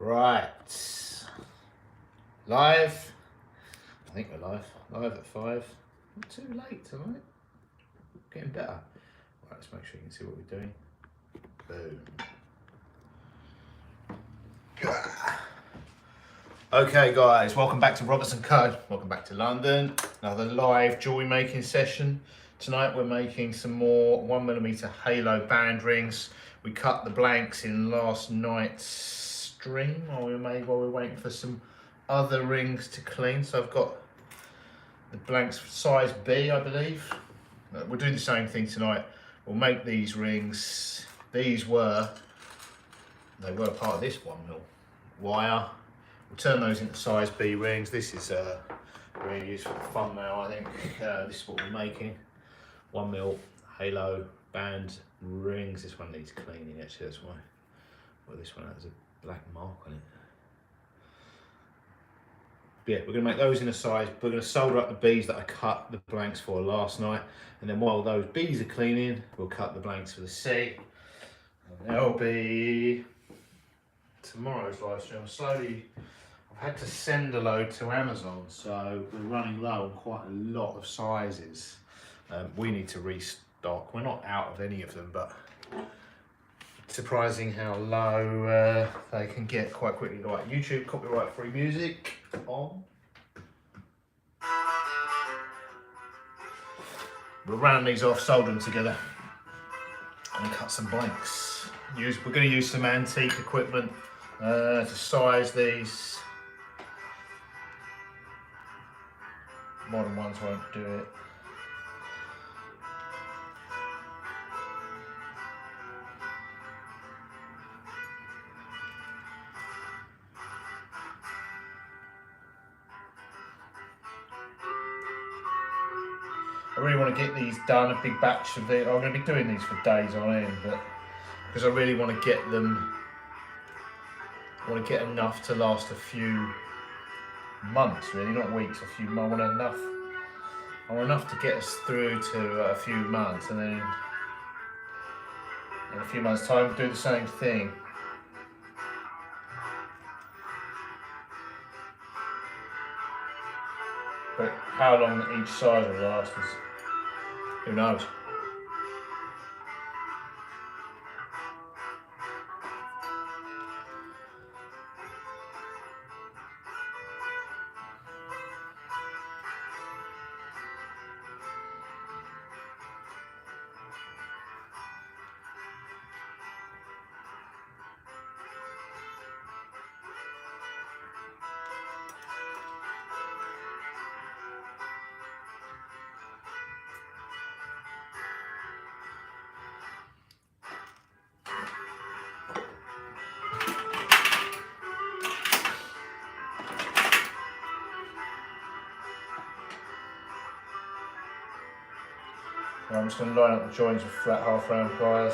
Right, live. I think we're live. Live at 5. Not too late tonight. Getting better. Right, let's make sure you can see what we're doing. Boom. Okay, guys, welcome back to Robertson Co. Welcome back to London. Another live jewelry making session. Tonight we're making some more 1mm halo band rings. We cut the blanks in last night's stream while we were waiting for some other rings to clean. So I've got the blanks size B, I believe. We'll do the same thing tonight. We'll make these rings. They were part of this 1mm wire. We'll turn those into size B rings. This is really used for the thumbnail, I think. This is what we're making. 1mm halo band rings. This one needs cleaning actually, that's why. Well, this one has a black mark on it. But yeah, we're going to make those in a size. We're going to solder up the B's that I cut the blanks for last night. And then while those B's are cleaning, we'll cut the blanks for the C. And that'll be tomorrow's live stream. I've had to send a load to Amazon, so we're running low on quite a lot of sizes. We need to restock. We're not out of any of them, but it's surprising how low they can get quite quickly. Right, YouTube copyright free music on. We'll round these off, solder them together, and cut some blanks. We're going to use some antique equipment to size these. Modern ones won't do it. I really want to get these done, a big batch of these. I'm going to be doing these for days on end, but because I really want to get them, I want to get enough to last a few months, really, not weeks, a few months. I want enough to get us through to a few months, and then in a few months' time, do the same thing. But how long each size will last is, who knows. I'm just going to line up the joints with flat half round pliers.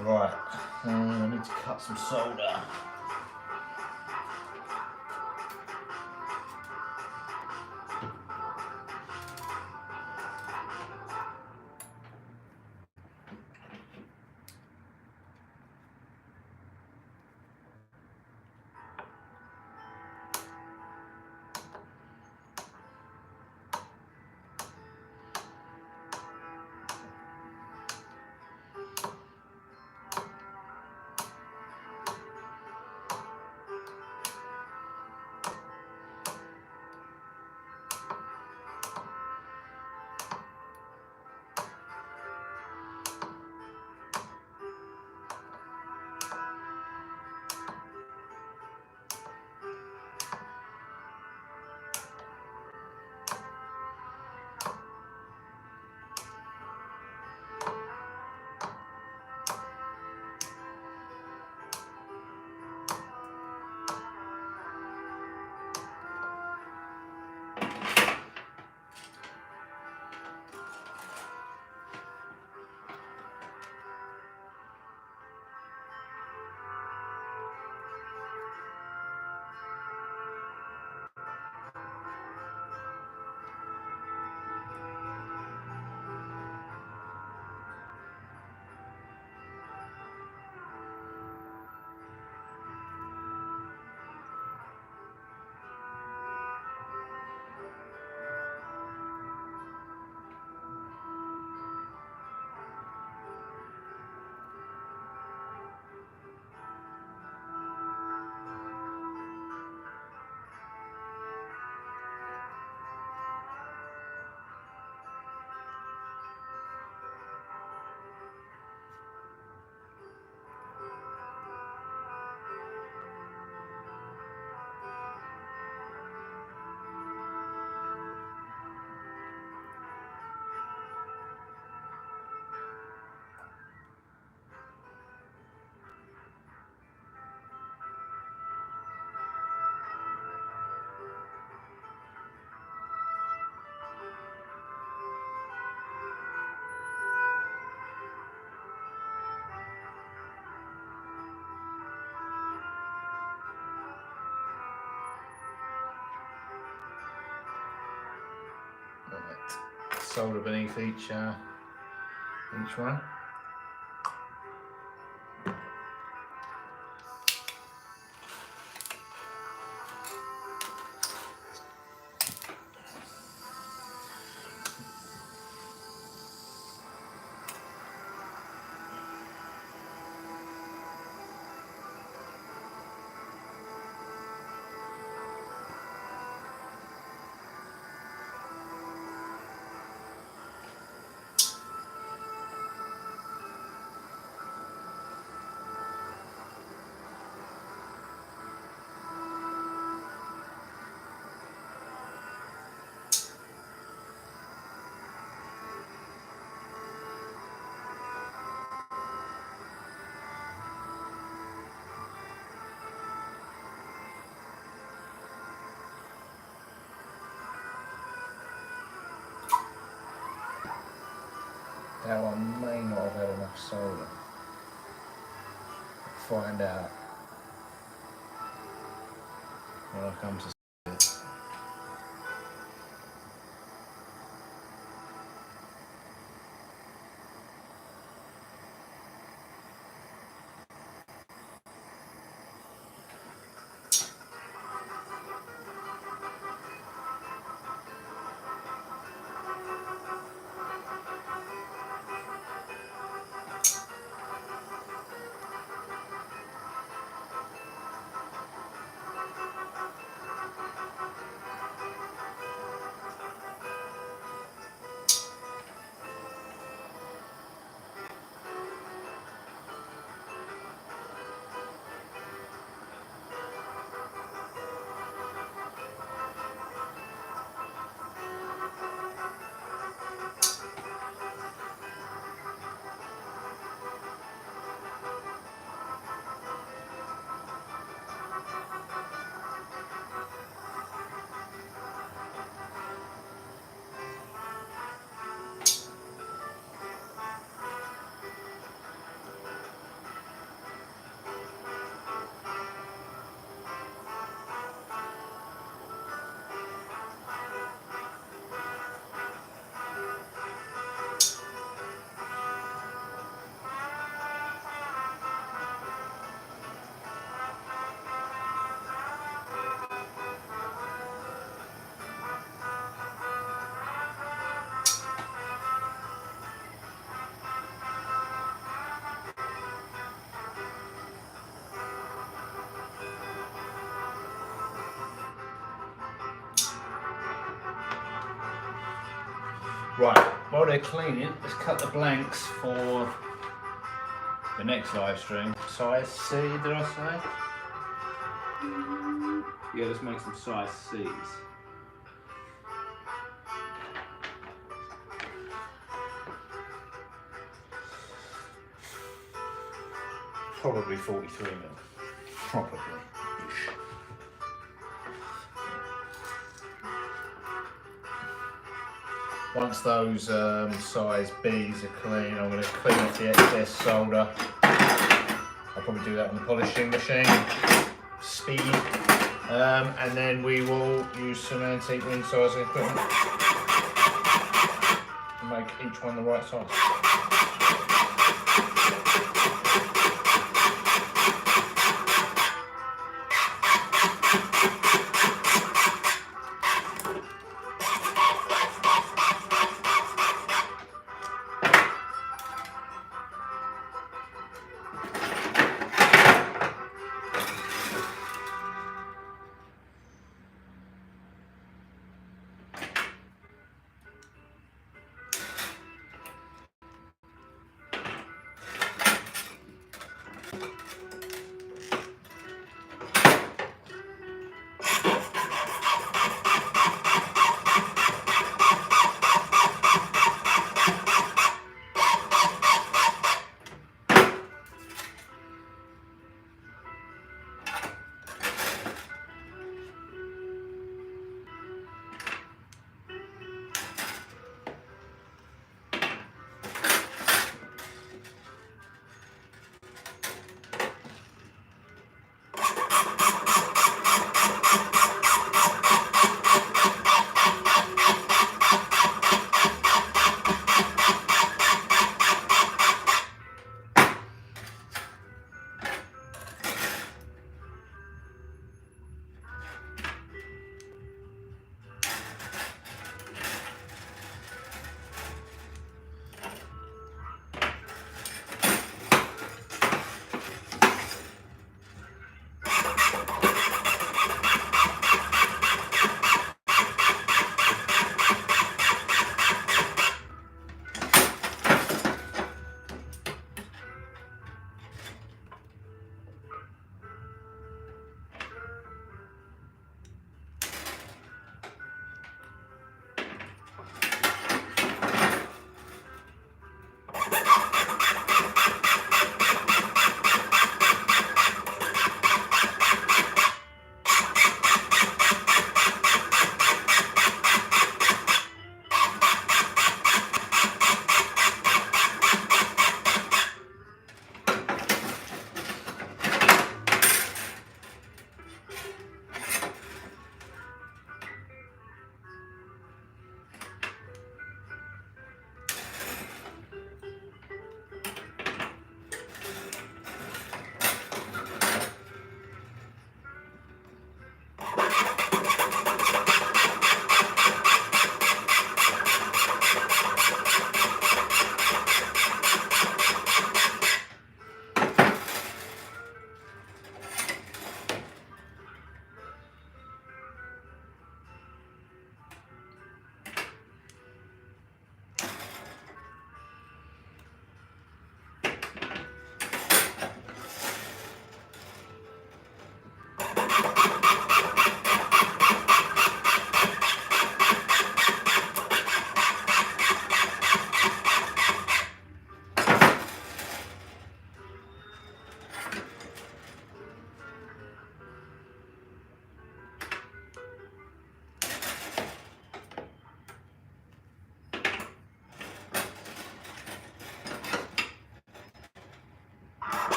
Right, I need to cut some solder. Right. Solder beneath each one. That one may not have had enough solder. Find out when I come to see it. Right, while they're cleaning, let's cut the blanks for the next live stream. Size C, did I say? Yeah, let's make some size C's. Probably 43 mil. Probably. -ish. Once those size B's are clean, I'm going to clean off the excess solder. I'll probably do that on the polishing machine. Speed. And then we will use some antique ring sizing equipment and make each one the right size.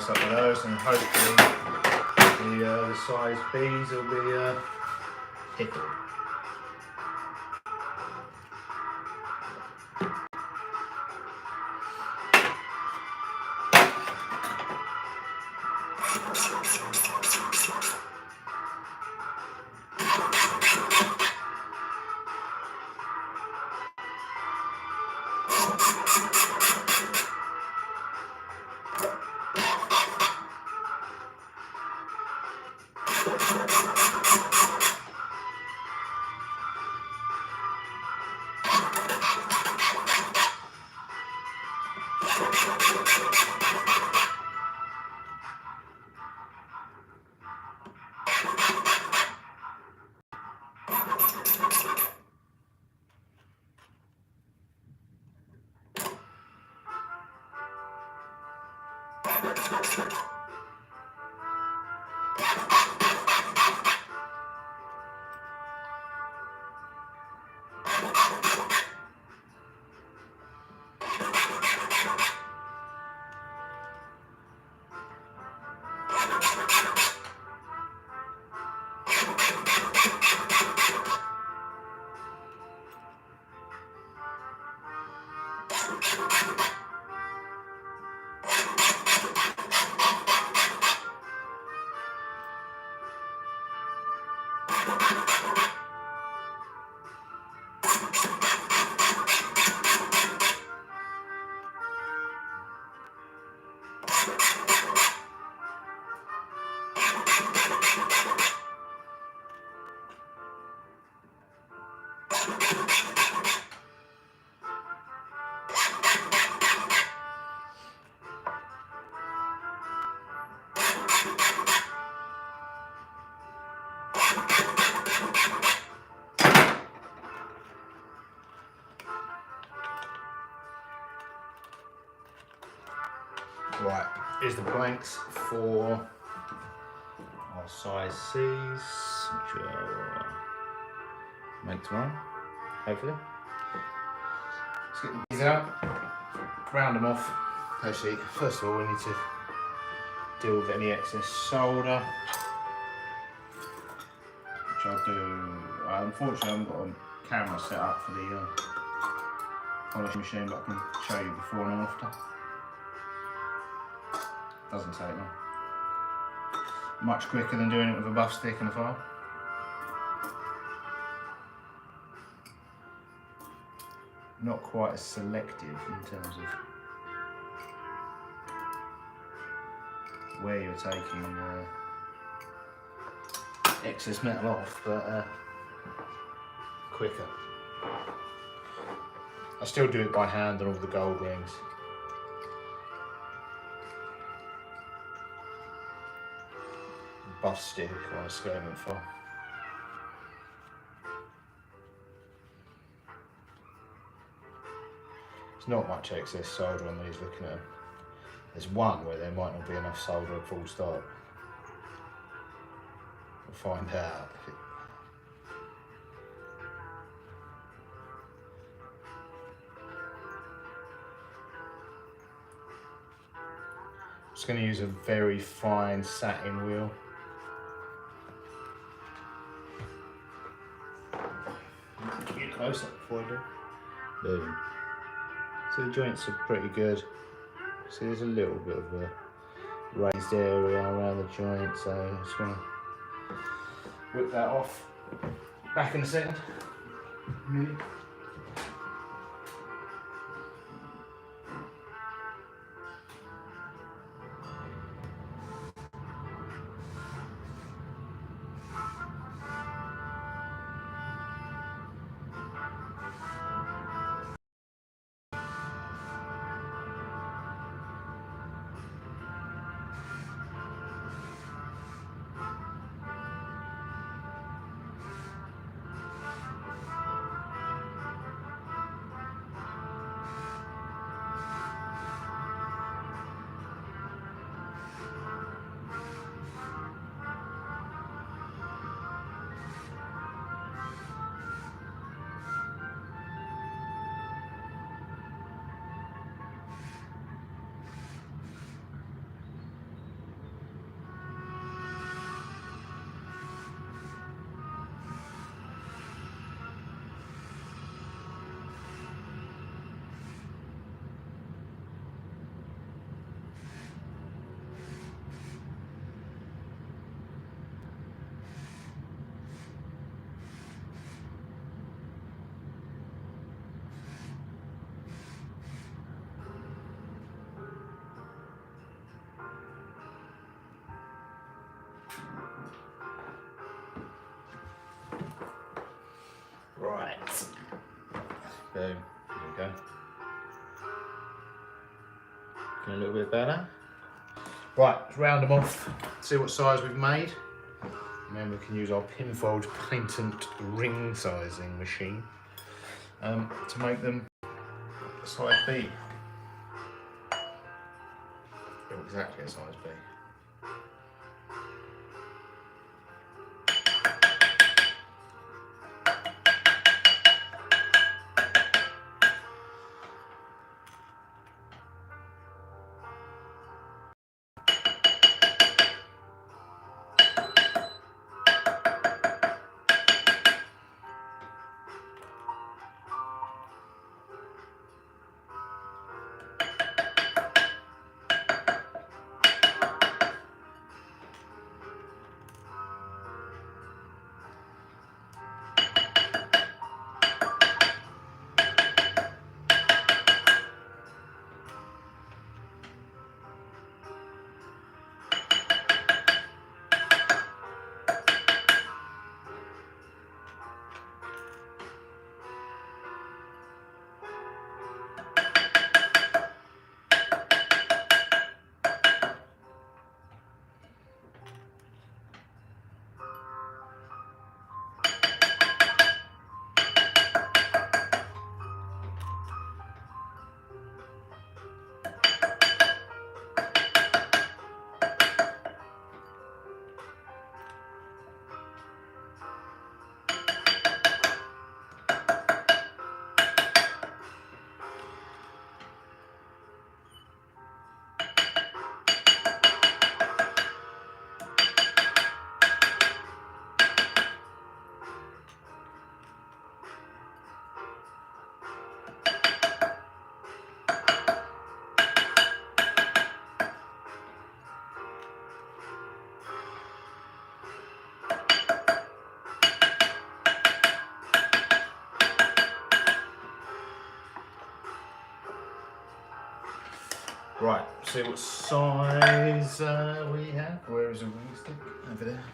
up with those, and hopefully the size B's will be pickled. Right, here's the blanks for our size C's, which I'll make tomorrow, hopefully. Let's get these out, round them off. Actually, first of all, we need to deal with any excess solder, which I'll do. Unfortunately, I haven't got a camera set up for the polishing machine, but I can show you before and after. Doesn't take long. Much quicker than doing it with a buff stick and a file. Not quite as selective in terms of where you're taking excess metal off, but quicker. I still do it by hand on all the gold rings. Buff stick on a skirming file. There's not much excess solder on these, looking at them. There's one where there might not be enough solder at full stop. We'll find out. I'm just going to use a very fine satin wheel. Get close up before I do. Boom. So the joints are pretty good. See, there's a little bit of a raised area around the joint, so I just want to whip that off. Back in a second. Boom. There we go. Looking a little bit better. Right, let's round them off, see what size we've made. And then we can use our Pinfold patent ring sizing machine to make them size B. They're exactly a size B. Right, see what size we have. Where is the ring stick? Over there.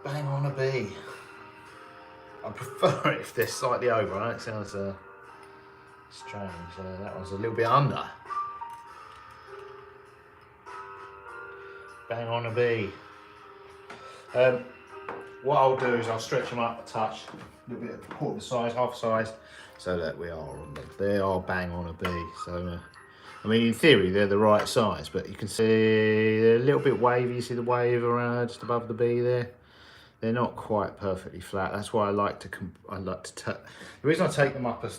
Bang on a B. I prefer it if they're slightly over. I know it sounds strange. That one's a little bit under. Bang on a B. What I'll do is I'll stretch them up a touch, a little bit, quarter the size, half size, so that we are on them. They are bang on a B. So, I mean, in theory, they're the right size, but you can see they're a little bit wavy. You see the wave around just above the B there. They're not quite perfectly flat. That's why I like to. The reason I take them up a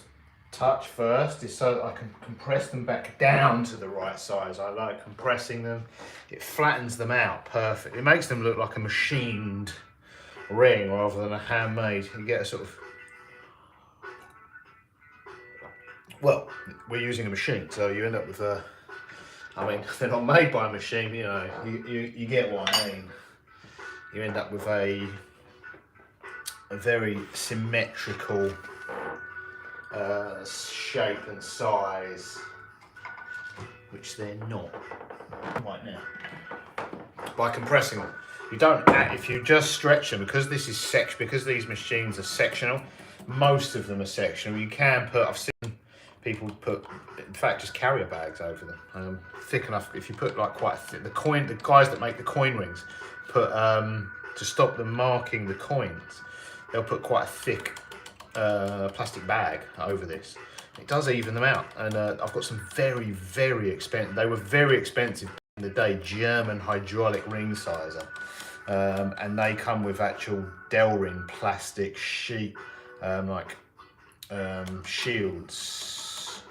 touch first is so that I can compress them back down to the right size. I like compressing them. It flattens them out perfectly. It makes them look like a machined ring rather than a handmade. You get a sort of, well, we're using a machine, so you end up with a, I mean, they're not made by a machine, you know, you get what I mean. You end up with a very symmetrical shape and size, which they're not right now. By compressing them, you don't. If you just stretch them, because this is because these machines are sectional. Most of them are sectional. You can put. I've seen people put, in fact, just carrier bags over them, thick enough. If you put like quite thick, the guys that make the coin rings put to stop them marking the coins, they'll put quite a thick plastic bag over this. It does even them out, and I've got some very, very expensive. They were very expensive in the day, German hydraulic ring sizer, and they come with actual Delrin plastic sheet, shields,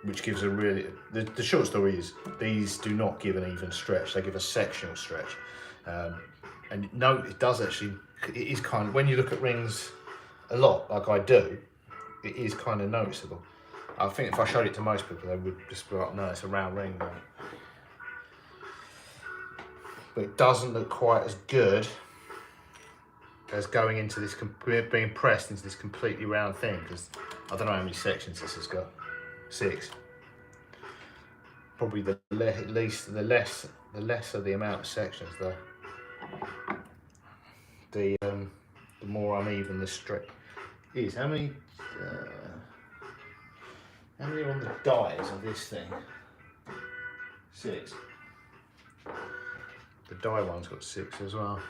which gives a really. The short story is these do not give an even stretch; they give a sectional stretch, and no, it does actually. It is kind of, when you look at rings a lot, like I do, it is kind of noticeable. I think if I showed it to most people, they would just be like, no, it's a round ring. But it doesn't look quite as good as going into this, being pressed into this completely round thing, because I don't know how many sections this has got. 6. probably the lesser the amount of sections, the more uneven the strip is. How many are on the dies of this thing? 6. The die one's got 6 as well.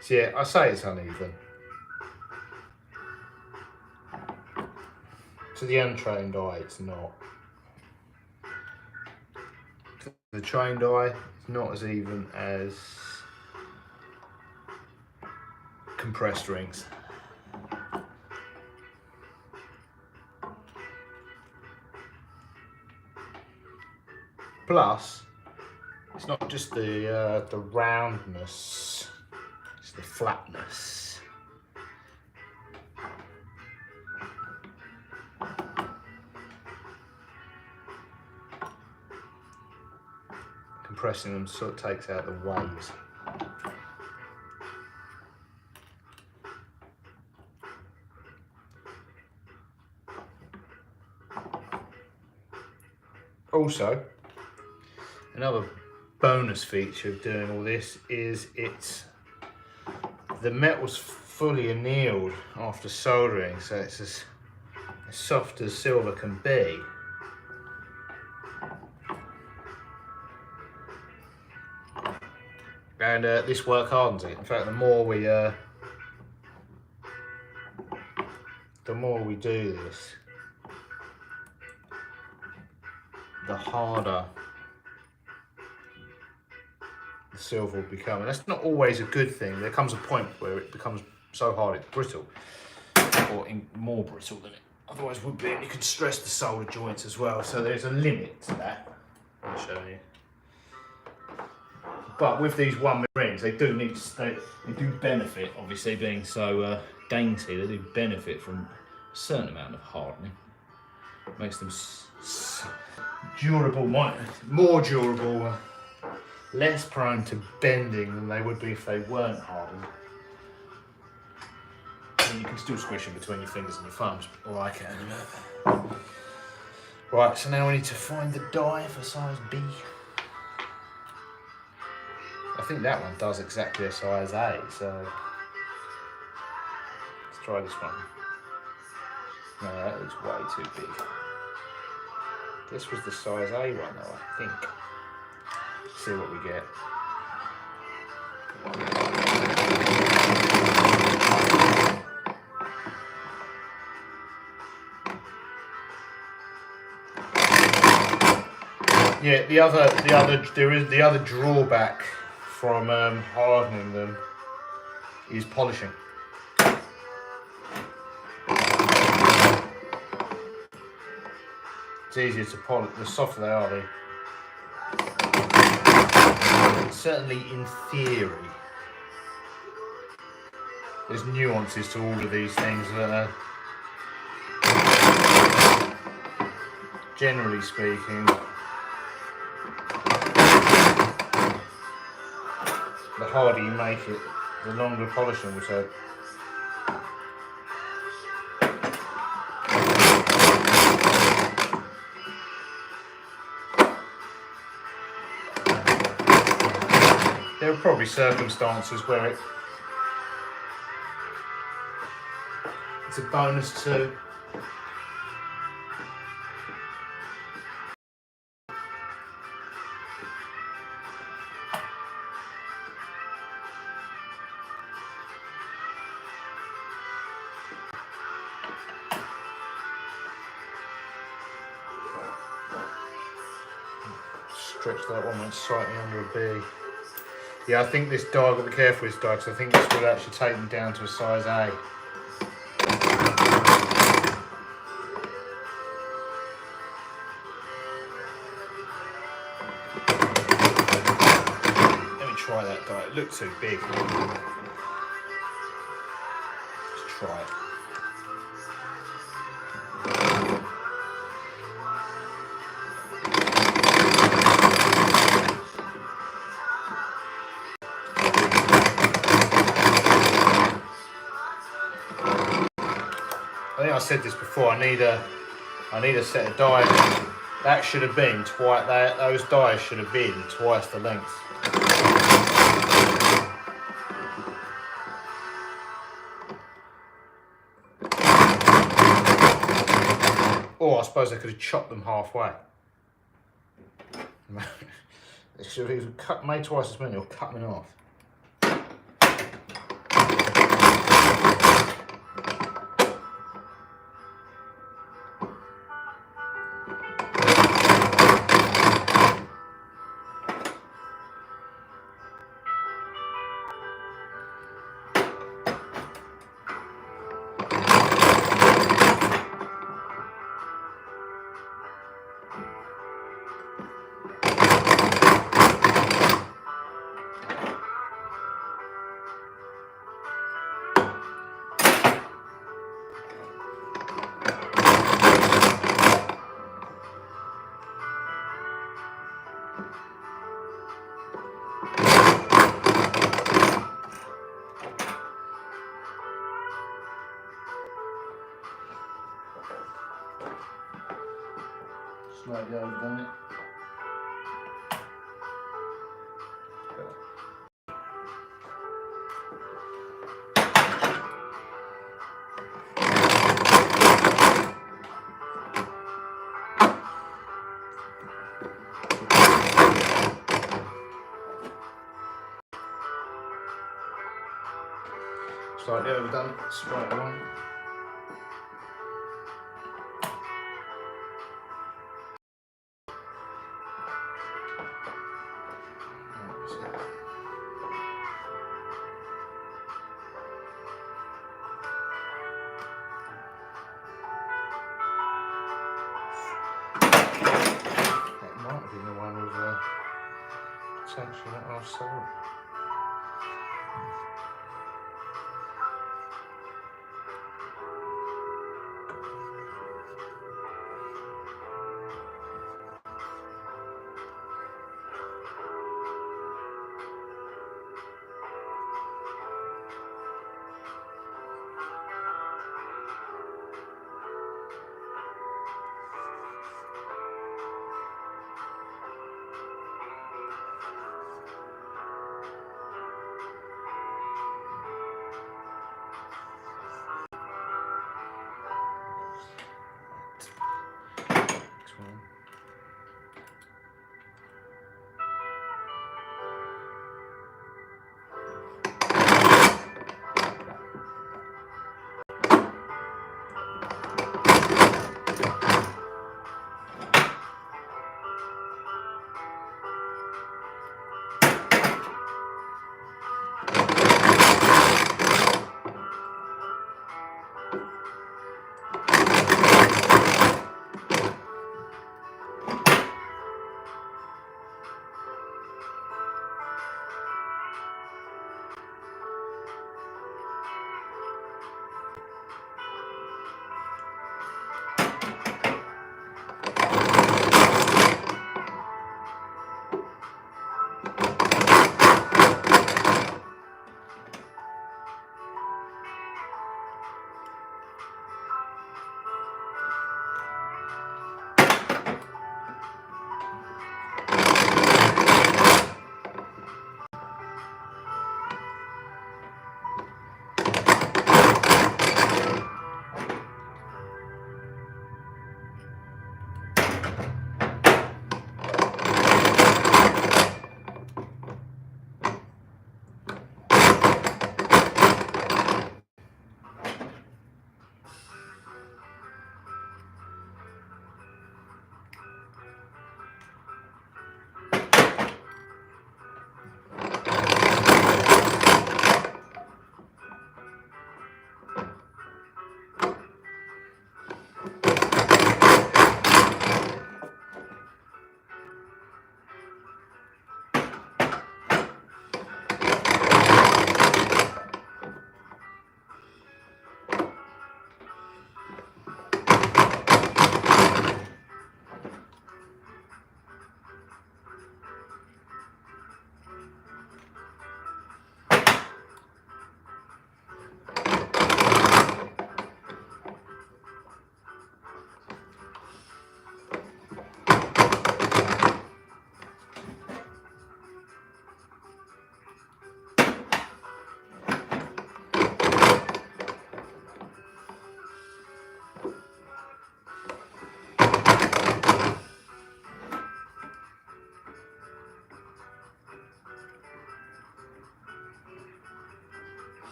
So yeah, I say it's uneven. To the untrained eye, it's not. To the trained eye, it's not as even as compressed rings. Plus, it's not just the roundness, it's the flatness. Compressing them sort of takes out the waves. Also, another bonus feature of doing all this is the metal's fully annealed after soldering, so it's as soft as silver can be. And this work hardens it. In fact, the more we do this, the harder the silver will become. And that's not always a good thing. There comes a point where it becomes so hard it's brittle, or more brittle than it otherwise would be, and you can stress the solder joints as well. So there's a limit to that. I'll show you. But with these 1mm rings, they do benefit, obviously being so dainty. They do benefit from a certain amount of hardening. It makes them durable, more durable, less prone to bending than they would be if they weren't hardened. And you can still squish them between your fingers and your thumbs, or I can. Right, so now we need to find the die for size B. I think that one does exactly a size A, so let's try this one. No, that looks way too big. This was the size A one though, I think. Let's see what we get. Yeah, the other drawback from hardening them is polishing. It's easier to polish, the softer they are, certainly in theory. There's nuances to all of these things that are, generally speaking, the harder you make it, the longer polishing will take. There are probably circumstances where it's a bonus too. Stretch that one went slightly under a B. Yeah, I think this die, I've got to be careful with this die, because I think this would actually take them down to a size A. Let me try that die, it looked too big. Let's try it. said this before, I need a set of dies. That should have been twice. Those dies should have been twice the length. Or I suppose I could have chopped them halfway. If you made twice as many, or cut them in half. Slightly overdone it. Slightly overdone it, straight away. Might have been the one with potentially not half sold.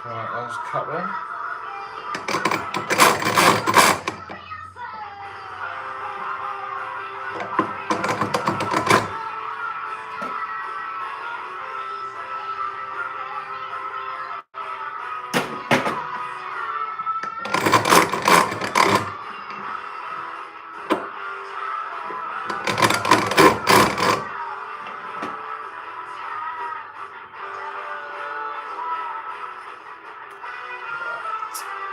Right, last couple.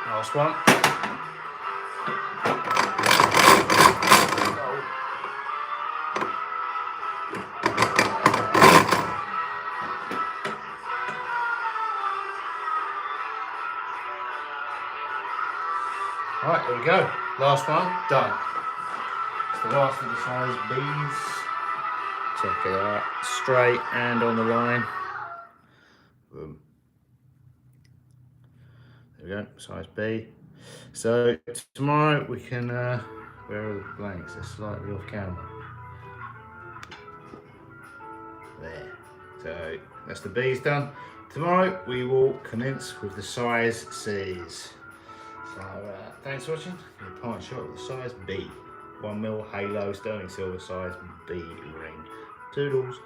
Last one. Right, there we go. Last one, done. It's the last of the size B's. Check it out, straight and on the line. Boom. There we go, size B. So tomorrow we can, where are the blanks? They're slightly off camera. There. So that's the B's done. Tomorrow we will commence with the size C's. So thanks for watching. A pint shot with the size B. 1mm halo sterling silver size B ring. Toodles.